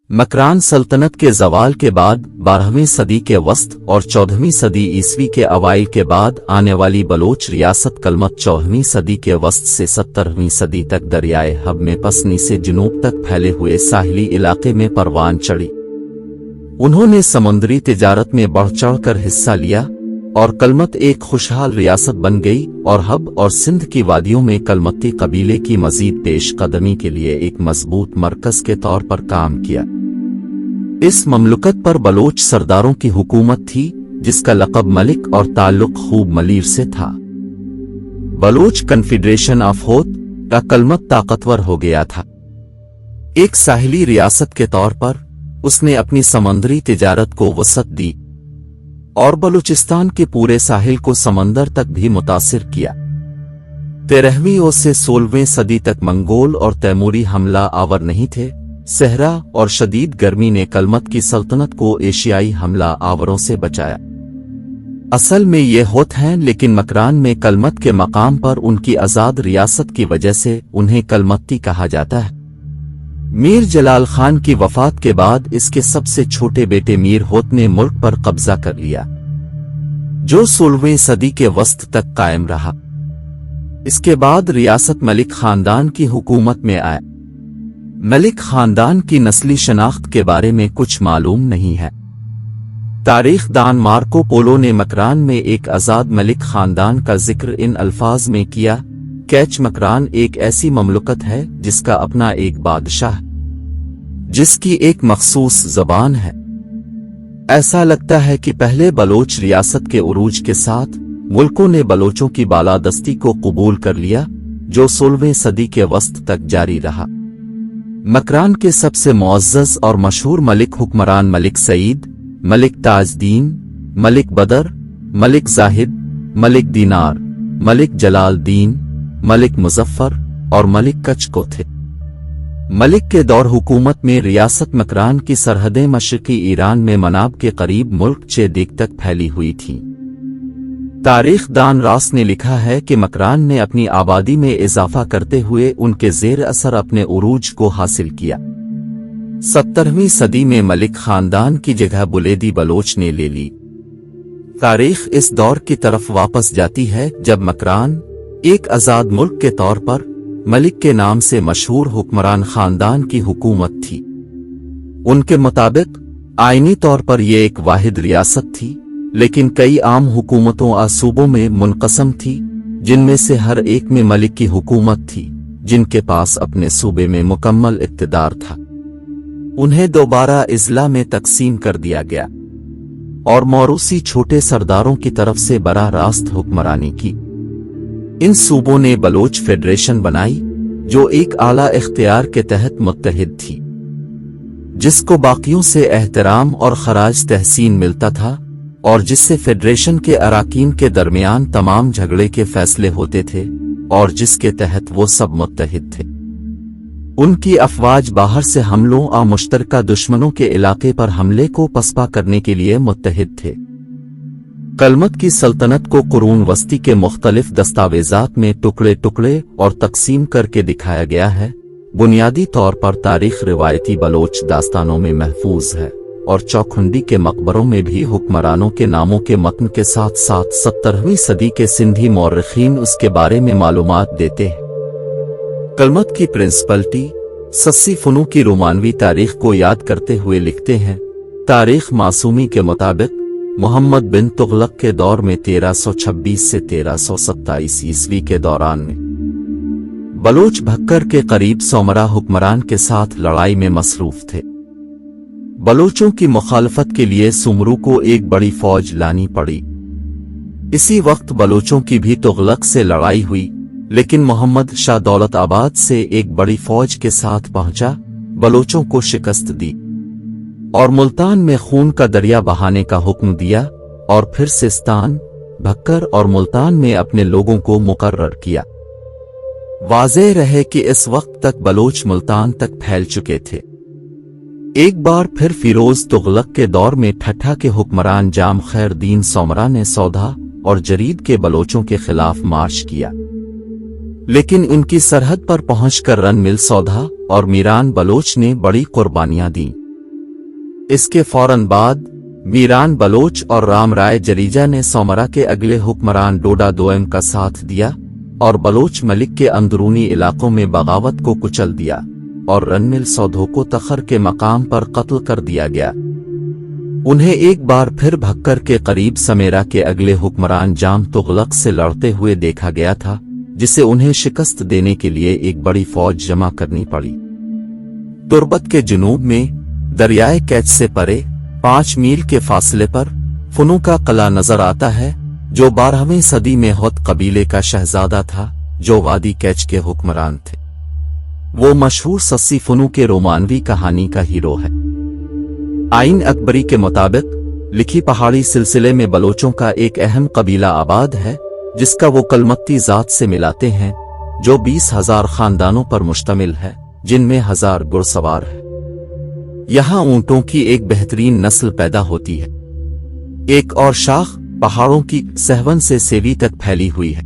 मकरान सल्तनत के ज़वाल के बाद 12वीं सदी के वस्त और 14वीं सदी ईस्वी के अवाइल के बाद आने वाली बलोच रियासत कलमत 14वीं सदी के वस्त से 17वीं सदी तक दरियाए हब में पसनी से जुनूब तक फैले हुए साहिली इलाके में परवान चढ़ी। उन्होंने समुद्री तिजारत में बढ़ चढ़कर हिस्सा लिया और कलमत एक खुशहाल रियासत बन गई और हब और सिंध की वादियों में कलमती कबीले की मजीद पेश कदमी के लिए एक मजबूत मरकज के तौर पर काम किया। इस ममलुकत पर बलोच सरदारों की हुकूमत थी जिसका लक़ब मलिक और ताल्लुक खूब मलीर से था। बलोच कन्फेडरेशन ऑफ होत का कलमत ताकतवर हो गया था। एक साहिली रियासत के तौर पर उसने अपनी समंदरी तिजारत को वसअत दी और बलूचिस्तान के पूरे साहिल को समंदर तक भी मुतासिर किया। 13वीं से 16वीं सदी तक मंगोल और तैमूरी हमला आवर नहीं थे। सहरा और शदीद गर्मी ने कलमत की सल्तनत को एशियाई हमला आवरों से बचाया। असल में ये होत हैं, लेकिन मकरान में कलमत के मकाम पर उनकी आज़ाद रियासत की वजह से उन्हें कलमत्ती कहा जाता है। मीर जलाल खान की वफात के बाद इसके सबसे छोटे बेटे मीर होत ने मुल्क पर कब्जा कर लिया, जो 16वीं सदी के वस्त तक कायम रहा। इसके बाद रियासत मलिक खानदान की हुकूमत में आया। मलिक खानदान की नस्ली शनाख्त के बारे में कुछ मालूम नहीं है। तारीख दान मार्को पोलो ने मकरान में एक आज़ाद मलिक खानदान का जिक्र इन अल्फाज में किया, कैच मकरान एक ऐसी ममलुकत है जिसका अपना एक बादशाह, जिसकी एक मखसूस ज़बान है। ऐसा लगता है कि पहले बलोच रियासत के उरूज के साथ मुल्कों ने बलोचों की बालादस्ती को कबूल कर लिया, जो 16वीं सदी के वस्त तक जारी रहा। मकरान के सबसे मुअज़्ज़ज़ और मशहूर मलिक हुक्मरान मलिक सईद, मलिक ताजदीन, मलिक बदर, मलिक जाहिद, मलिक दीनार, मलिक जलालदीन, मलिक मुजफ्फर और मलिक कच को थे। मलिक के दौर हुकूमत में रियासत मकरान की सरहदें मशरकी ईरान में मनाब के करीब मुल्क चेदिक तक फैली हुई थीं। तारीख दान रास ने लिखा है कि मकरान ने अपनी आबादी में इजाफा करते हुए उनके जेर असर अपने उरूज को हासिल किया। 17वीं सदी में मलिक खानदान की जगह बुलेदी बलोच ने ले ली। तारीख इस दौर की तरफ वापस जाती है जब मकरान एक आज़ाद मुल्क के तौर पर मलिक के नाम से मशहूर हुक्मरान खानदान की हुकूमत थी। उनके मुताबिक आईनी तौर पर यह एक वाहिद रियासत थी, लेकिन कई आम हुकूमतों और सूबों में मुनक़सम थी, जिनमें से हर एक में मलिक की हुकूमत थी, जिनके पास अपने सूबे में मुकम्मल इक़्तिदार था। उन्हें दोबारा इज़ला में तकसीम कर दिया गया और मौरूसी छोटे सरदारों की तरफ से बराह रास्त हुक्मरानी की। इन सूबों ने बलोच फेडरेशन बनाई, जो एक आला इख्तियार के तहत मुत्तहिद थी, जिसको बाकियों से एहतराम और खराज तहसीन मिलता था और जिससे फेडरेशन के अराकीन के दरमियान तमाम झगड़े के फैसले होते थे और जिसके तहत वो सब मुत्तहिद थे। उनकी अफवाज बाहर से हमलों और मुश्तरका दुश्मनों के इलाके पर हमले को पसपा करने के लिए मुत्तहिद थे। कलमत की सल्तनत को कुरून वस्ती के मुख्तलिफ दस्तावेजात में टुकड़े टुकड़े और तकसीम करके दिखाया गया है। बुनियादी तौर पर तारीख रिवायती बलोच दास्तानों में महफूज है और चौखुंडी के मकबरों में भी हुक्मरानों के नामों के मतन के साथ साथ 17वीं सदी के सिंधी मौर्रिखीन उसके बारे में मालूमात देते हैं। कलमत की प्रिंसिपलिटी सस्सी फनू की रोमानवी तारीख को याद करते हुए लिखते हैं, तारीख मासूमी के मुताबिक मोहम्मद बिन तुगलक के दौर में 1326 से 1327 ईस्वी के दौरान में बलोच भक्कर के करीब सोमरा हुक्मरान के साथ लड़ाई में मसरूफ थे। बलोचों की मुखालफत के लिए सुमरू को एक बड़ी फौज लानी पड़ी। इसी वक्त बलोचों की भी तुगलक से लड़ाई हुई, लेकिन मोहम्मद शाह दौलताबाद से एक बड़ी फौज के साथ पहुंचा, बलोचों को शिकस्त दी और मुल्तान में खून का दरिया बहाने का हुक्म दिया और फिर सिस्तान, भक्कर और मुल्तान में अपने लोगों को मुकर्रर किया। वाज़ेह रहे कि इस वक्त तक बलोच मुल्तान तक फैल चुके थे। एक बार फिर फिरोज तुगलक के दौर में ठट्ठा के हुक्मरान जाम खैर दीन सोमरा ने सौदा और जरीद के बलोचों के खिलाफ मार्च किया, लेकिन उनकी सरहद पर पहुंचकर रन मिल सौदा और मीरान बलोच ने बड़ी कुर्बानियां दी इसके फौरन बाद मीरान बलोच और राम राय जरीजा ने सोमरा के अगले हुक्मरान डोडा दोयम का साथ दिया और बलोच मलिक के अंदरूनी इलाकों में बगावत को कुचल दिया और रनमिल सौधो को तखर के मकाम पर कत्ल कर दिया गया। उन्हें एक बार फिर भक्कर के करीब समेरा के अगले हुक्मरान जाम तुगलक से लड़ते हुए देखा गया था, जिसे उन्हें शिकस्त देने के लिए एक बड़ी फौज जमा करनी पड़ी। तुर्बत के जुनूब में दरियाए कैच से परे 5 मील के फासले पर फुनू का किला नजर आता है, जो 12वीं सदी में हौत कबीले का शहजादा था, जो वादी कैच के हुक्मरान थे। वो मशहूर सस्सी फुनू के रोमानवी कहानी का हीरो है। आइन अकबरी के मुताबिक लिखी पहाड़ी सिलसिले में बलोचों का एक अहम कबीला आबाद है, जिसका वो कलमत्ती जात से मिलाते हैं, जो 20,000 खानदानों पर मुश्तमिल है, जिनमें 1000 घुड़सवार है। यहाँ ऊंटों की एक बेहतरीन नस्ल पैदा होती है। एक और शाख पहाड़ों की सहवन से सेवी तक फैली हुई है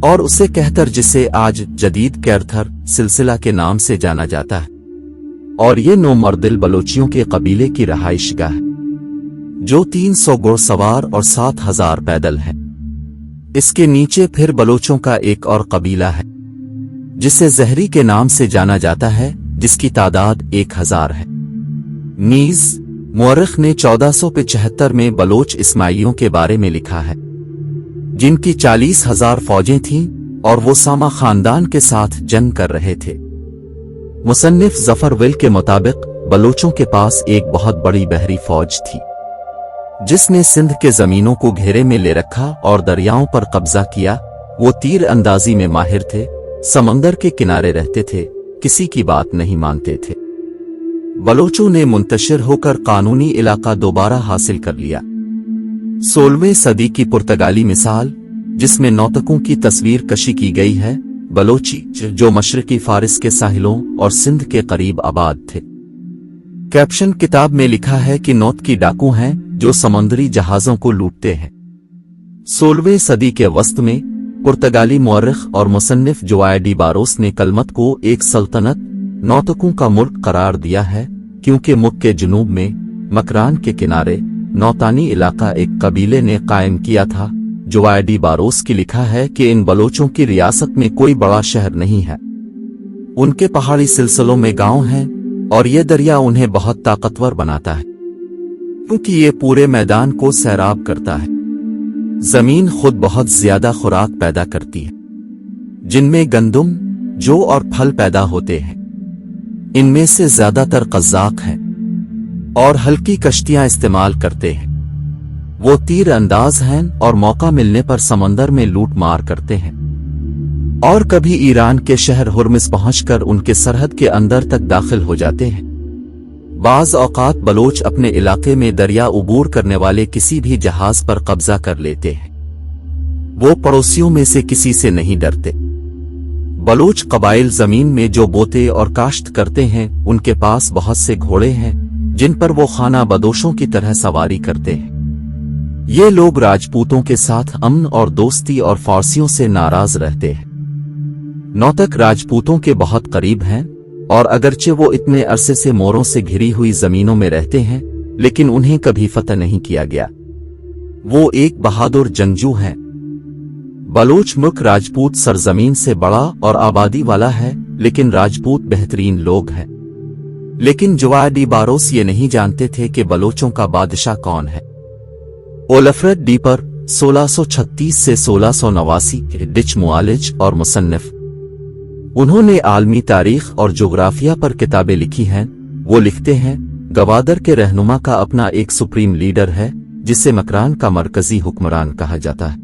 और उसे कहतर, जिसे आज जदीद कैरथर सिलसिला के नाम से जाना जाता है, और ये नोमर्दिल बलोचियों के कबीले की रहाइशगाह है, जो 300 घुड़सवार और 7000 पैदल है। इसके नीचे फिर बलोचों का एक और कबीला है, जिसे जहरी के नाम से जाना जाता है, जिसकी तादाद 1000 है। नीज मुअर्रिख ने 1475 में बलोच इस्माइलियों के बारे में लिखा है, जिनकी 40,000 फौजें थीं और वो सामा खानदान के साथ जंग कर रहे थे। मुसन्निफ जफर विल के मुताबिक बलोचों के पास एक बहुत बड़ी बहरी फौज थी, जिसने सिंध के जमीनों को घेरे में ले रखा और दरियाओं पर कब्जा किया। वो तीर अंदाजी में माहिर थे, समंदर के किनारे रहते थे, किसी की बात नहीं मानते थे। बलोचों ने मुंतशिर होकर कानूनी इलाका दोबारा हासिल कर लिया। 16वीं सदी की पुर्तगाली मिसाल, जिसमें नौतकों की तस्वीर कशी की गई है, बलोची, जो मशरकी फारिस के साहिलों और सिंध के करीब आबाद थे। कैप्शन किताब में लिखा है कि नौत की डाकू हैं जो समुद्री जहाजों को लूटते हैं। 16वीं सदी के वस्त में पुर्तगाली मुअर्रिख और मुसन्निफ जोआए डी बारोस ने कलमत को एक सल्तनत नौतकों का मुल्क करार दिया है, क्योंकि मुल्क के जुनूब में मकरान के किनारे नौतानी इलाका एक कबीले ने कायम किया था। जोआए डी बारोस की लिखा है कि इन बलोचों की रियासत में कोई बड़ा शहर नहीं है, उनके पहाड़ी सिलसिलों में गांव हैं और ये दरिया उन्हें बहुत ताकतवर बनाता है, क्योंकि ये पूरे मैदान को सैराब करता है। जमीन खुद बहुत ज्यादा खुराक पैदा करती है, जिनमें गंदुम, जौ और फल पैदा होते हैं। इनमें से ज्यादातर कज़ाक हैं और हल्की कश्तियां इस्तेमाल करते हैं। वो तीर अंदाज हैं और मौका मिलने पर समंदर में लूट मार करते हैं और कभी ईरान के शहर हुर्मुज़ पहुंचकर उनके सरहद के अंदर तक दाखिल हो जाते हैं। बाज औकात बलोच अपने इलाके में दरिया उबूर करने वाले किसी भी जहाज पर कब्जा कर लेते हैं। वो पड़ोसियों में से किसी से नहीं डरते। बलोच कबाइल जमीन में जो बोते और काश्त करते हैं, उनके पास बहुत से घोड़े हैं जिन पर वो खाना बदोशों की तरह सवारी करते हैं। ये लोग राजपूतों के साथ अमन और दोस्ती और फारसियों से नाराज रहते हैं। नौतक राजपूतों के बहुत करीब हैं और अगरचे वो इतने अरसे से मोरों से घिरी हुई जमीनों में रहते हैं, लेकिन उन्हें कभी फतह नहीं किया गया। वो एक बहादुर जंगजू हैं। बलोच मुल्क राजपूत सरजमीन से बड़ा और आबादी वाला है, लेकिन राजपूत बेहतरीन लोग हैं। लेकिन जोआए डी बारोस ये नहीं जानते थे कि बलोचों का बादशाह कौन है। ओलफ्रेड डीपर 1636 से 1689 डिच मुआलिज और मुसन्निफ। उन्होंने आलमी तारीख और जोग्राफिया पर किताबें लिखी हैं। वो लिखते हैं, गवादर के रहनुमा का अपना एक सुप्रीम लीडर है, जिसे मकरान का मरकजी हुक्मरान कहा जाता है।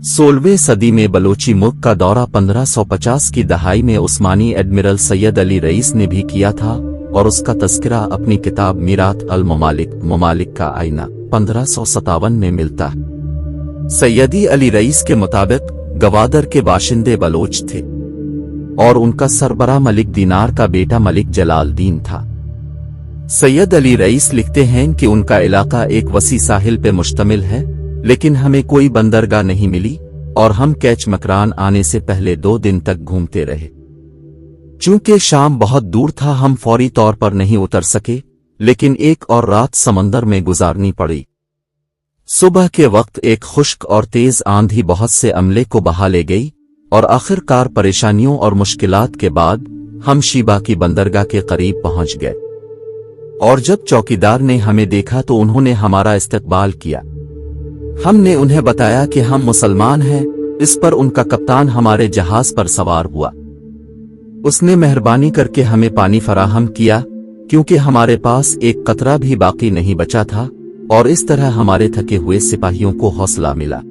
16वीं सदी में बलोची मुल्क का दौरा 1550 की दहाई में उस्मानी एडमिरल सैयद अली रईस ने भी किया था और उसका तज़किरा अपनी किताब मीरात अल ममालिक का आईना 1557 में मिलता है। सैयदी अली रईस के मुताबिक गवादर के बाशिंदे बलोच थे और उनका सरबरा मलिक दीनार का बेटा मलिक जलालदीन था। सैयद अली रईस लिखते हैं कि उनका इलाका एक वसी साहिल पे मुश्तमिल है, लेकिन हमें कोई बंदरगाह नहीं मिली और हम कैच मकरान आने से पहले 2 दिन तक घूमते रहे। चूंकि शाम बहुत दूर था, हम फौरी तौर पर नहीं उतर सके लेकिन एक और रात समंदर में गुजारनी पड़ी। सुबह के वक्त एक खुश्क और तेज आंधी बहुत से अमले को बहा ले गई और आखिरकार परेशानियों और मुश्किलात के बाद हम शीबा की बंदरगाह के करीब पहुंच गए। और जब चौकीदार ने हमें देखा तो उन्होंने हमारा इस्तकबाल किया। हमने उन्हें बताया कि हम मुसलमान हैं। इस पर उनका कप्तान हमारे जहाज पर सवार हुआ। उसने मेहरबानी करके हमें पानी फराहम किया क्योंकि हमारे पास एक कतरा भी बाकी नहीं बचा था, और इस तरह हमारे थके हुए सिपाहियों को हौसला मिला।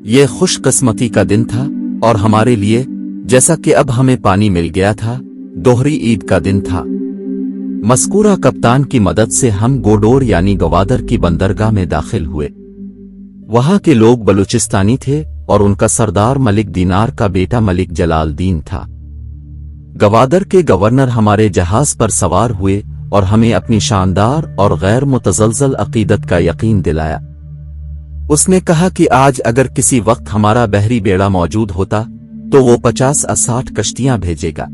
ये खुशकिस्मती का दिन था और हमारे लिए, जैसा कि अब हमें पानी मिल गया था, दोहरी ईद का दिन था। मस्कूरा कप्तान की मदद से हम गोडोर यानी गवादर की बंदरगाह में दाखिल हुए। वहां के लोग बलूचिस्तानी थे और उनका सरदार मलिक दीनार का बेटा मलिक जलालदीन था। गवादर के गवर्नर हमारे जहाज पर सवार हुए और हमें अपनी शानदार और गैर मुतज़लज़ल अकीदत का यकीन दिलाया। उसने कहा कि आज अगर किसी वक्त हमारा बहरी बेड़ा मौजूद होता तो वो 50 या 60 कश्तियां भेजेगा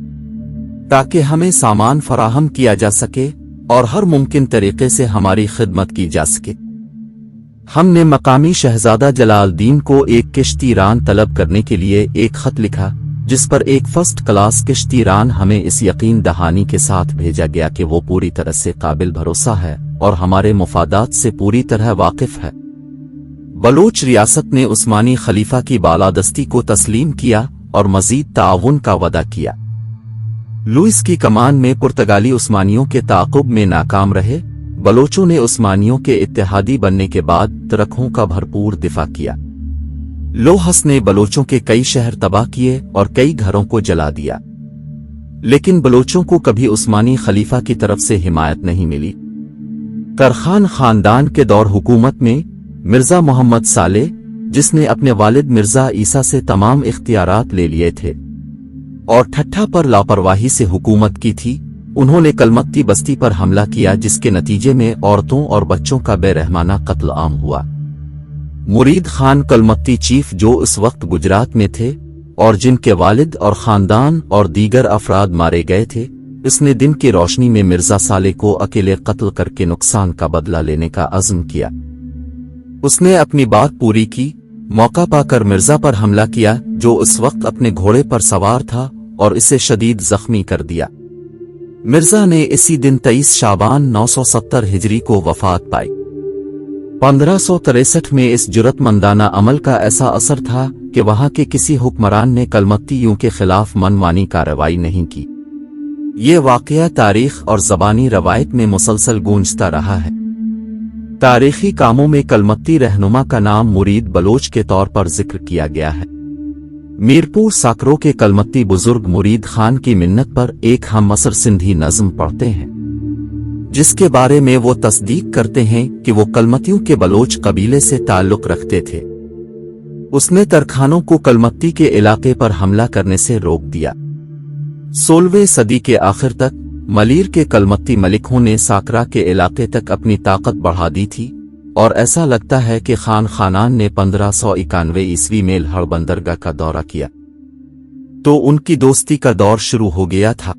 ताकि हमें सामान फराहम किया जा सके और हर मुमकिन तरीके से हमारी खिदमत की जा सके। हमने मकामी शहजादा जलालदीन को एक किश्तीरान तलब करने के लिए एक खत लिखा, जिस पर एक फर्स्ट क्लास किश्तीरान हमें इस यकीन दहानी के साथ भेजा गया कि वो पूरी तरह से काबिल भरोसा है और हमारे मुफादात से पूरी तरह वाकिफ है। बलोच रियासत ने उस्मानी खलीफा की बालादस्ती को तस्लीम किया और मजीद ताउन का वदा किया। लुइस की कमान में पुर्तगाली उस्मानियों के ताक़ुब में नाकाम रहे। बलोचों ने उस्मानियों के इत्तेहादी बनने के बाद तुर्कों का भरपूर दिफा किया। लोहस ने बलोचों के कई शहर तबाह किए और कई घरों को जला दिया, लेकिन बलोचों को कभी उस्मानी खलीफा की तरफ से हिमायत नहीं मिली। करखान खानदान के दौर हुकूमत में मिर्जा मोहम्मद सालेह, जिसने अपने वालिद मिर्जा ईसा से तमाम इख्तियारात ले लिए थे और ठट्ठा पर लापरवाही से हुकूमत की थी, उन्होंने कलमत्ती बस्ती पर हमला किया, जिसके नतीजे में औरतों और बच्चों का बेरहमाना कत्ल आम हुआ। मुरीद खान कलमत्ती चीफ, जो उस वक्त गुजरात में थे और जिनके वालिद और खानदान और दीगर अफराद मारे गए थे, इसने दिन की रोशनी में मिर्जा सालेह को अकेले कत्ल करके नुकसान का बदला लेने का अज़्म किया। उसने अपनी बात पूरी की। मौका पाकर मिर्जा पर हमला किया, जो उस वक्त अपने घोड़े पर सवार था, और इसे शदीद जख्मी कर दिया। मिर्जा ने इसी दिन 23 शाबान 970 हिजरी को वफात पाई। 1563 में इस जुरतमंदाना अमल का ऐसा असर था कि वहां के किसी हुक्मरान ने कलमत्तियों के खिलाफ मनमानी कार्रवाई नहीं की। ये वाकया तारीख और ज़बानी रवायत में मुसलसल गूंजता रहा है। तारीखी कामों में कलमत्ती रहनुमा का नाम मुरीद बलोच के तौर पर जिक्र किया गया है। मीरपुर साकरों के कलमत्ती बुजुर्ग मुरीद खान की मिन्नत पर एक हम असर सिंधी नज़्म पढ़ते हैं, जिसके बारे में वो तस्दीक करते हैं कि वो कलमत्तियों के बलोच कबीले से ताल्लुक रखते थे। उसने तरखानों को कलमत्ती के इलाके पर हमला करने से रोक दिया। 16वीं सदी के आखिर तक मलीर के कलमत्ती मलिकों ने साकरा के इलाके तक अपनी ताकत बढ़ा दी थी, और ऐसा लगता है कि खान खानान ने 1591 ईस्वी में लहड़ बंदरगाह का दौरा किया तो उनकी दोस्ती का दौर शुरू हो गया था।